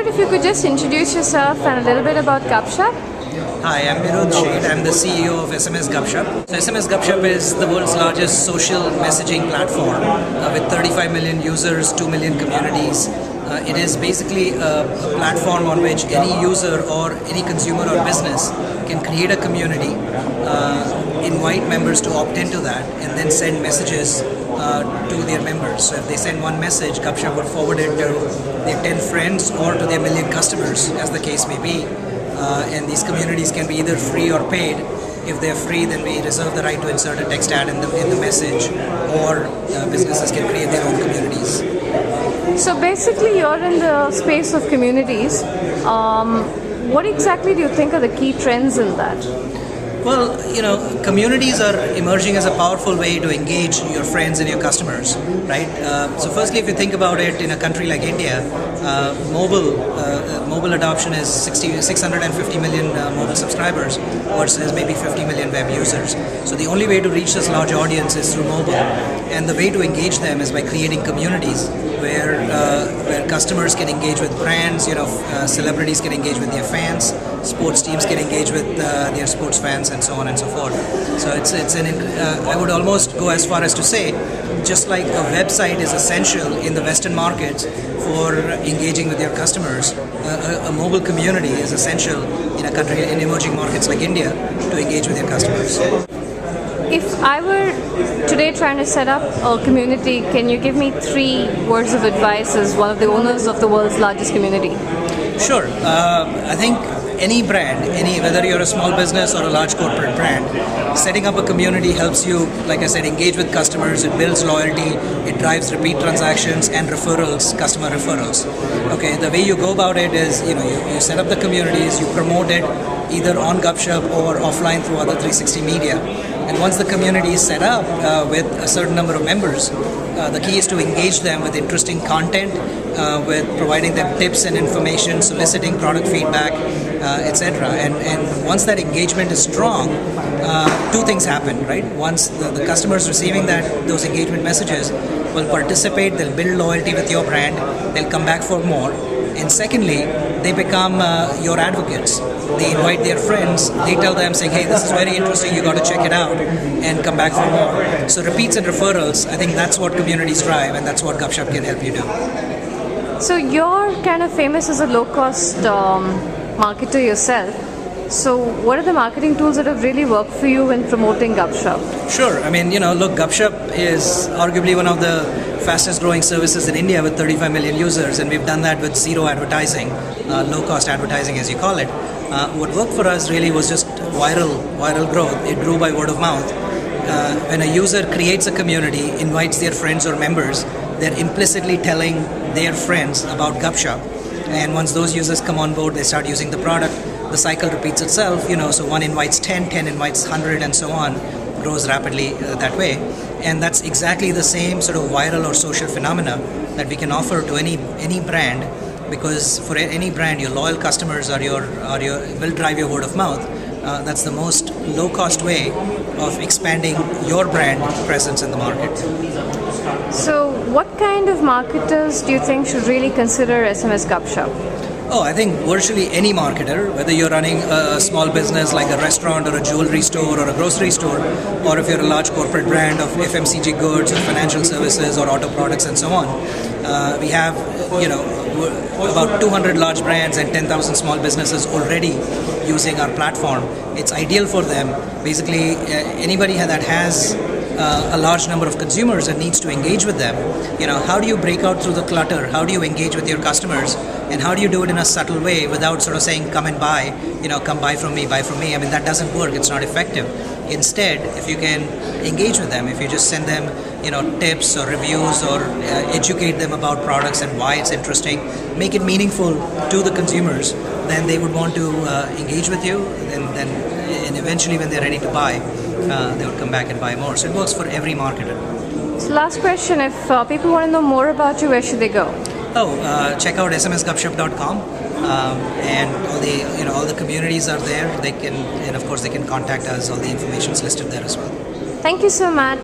Beerud, if you could just introduce yourself and a little bit about GupShup. Hi, I'm Beerud Sheth. I'm the CEO of SMS GupShup. So SMS GupShup is the world's largest social messaging platform with 35 million users, 2 million communities. It is basically a platform on which any user or any consumer or business can create a community, invite members to opt into that, and then send messages to their members. So if they send one message, GupShup will forward it to their 10 friends or to their million customers, as the case may be. And these communities can be either free or paid. If they're free, then we reserve the right to insert a text ad in the message, or businesses can create their own communities. So basically you're in the space of communities. What exactly do you think are the key trends in that? Well, communities are emerging as a powerful way to engage your friends and your customers, right? So firstly, if you think about it, in a country like India, mobile adoption is 650 million mobile subscribers versus maybe 50 million web users. So the only way to reach this large audience is through mobile, and the way to engage them is by creating communities where customers can engage with brands, celebrities can engage with their fans, sports teams can engage with their sports fans, and so on and so forth. So I would almost go as far as to say, just like a website is essential in the Western markets for engaging with your customers, a mobile community is essential in emerging markets like India to engage with your customers. If I were today trying to set up a community, can you give me 3 words of advice as one of the owners of the world's largest community? Sure. I think any brand, whether you're a small business or a large corporate brand, setting up a community helps you, like I said, engage with customers. It builds loyalty, it drives repeat transactions and referrals, customer referrals. Okay, the way you go about it is, you set up the communities, you promote it either on GupShup or offline through other 360 media. And once the community is set up with a certain number of members, the key is to engage them with interesting content, with providing them tips and information, soliciting product feedback, etc. And once that engagement is strong, 2 things happen, right? Once the customers receiving those engagement messages will participate, they'll build loyalty with your brand, they'll come back for more. And secondly, they become your advocates. They invite their friends, they tell them saying, hey, this is very interesting, you got to check it out, and come back for more. So repeats and referrals, I think that's what communities drive, and that's what GupShup can help you do. So you're kind of famous as a low-cost marketer yourself. So what are the marketing tools that have really worked for you in promoting GupShup? Sure. Look, GupShup is arguably one of the fastest growing services in India with 35 million users, and we've done that with zero advertising, low-cost advertising as you call it. What worked for us really was just viral growth. It grew by word of mouth. When a user creates a community, invites their friends or members, they're implicitly telling their friends about GupShup. And once those users come on board, they start using the product. The cycle repeats itself, so one invites 10, 10 invites 100, and so on, grows rapidly that way. And that's exactly the same sort of viral or social phenomena that we can offer to any brand, because for any brand, your loyal customers will drive your word of mouth. That's the most low-cost way of expanding your brand presence in the market. So what kind of marketers do you think should really consider SMS GupShup? Oh, I think virtually any marketer, whether you're running a small business like a restaurant or a jewelry store or a grocery store, or if you're a large corporate brand of FMCG goods or financial services or auto products and so on. We have, about 200 large brands and 10,000 small businesses already using our platform. It's ideal for them. Basically, anybody that has a large number of consumers and needs to engage with them. How do you break out through the clutter? How do you engage with your customers? And how do you do it in a subtle way without sort of saying, come and buy, come buy from me, buy from me? That doesn't work. It's not effective. Instead, if you can engage with them, if you just send them, tips or reviews or educate them about products and why it's interesting, make it meaningful to the consumers, then they would want to engage with you, and eventually when they're ready to buy, they would come back and buy more. So it works for every marketer. So last question, if people want to know more about you, where should they go? Check out sms-gupshup.com, and all the communities are there. And of course they can contact us. All the information is listed there as well. Thank you so much.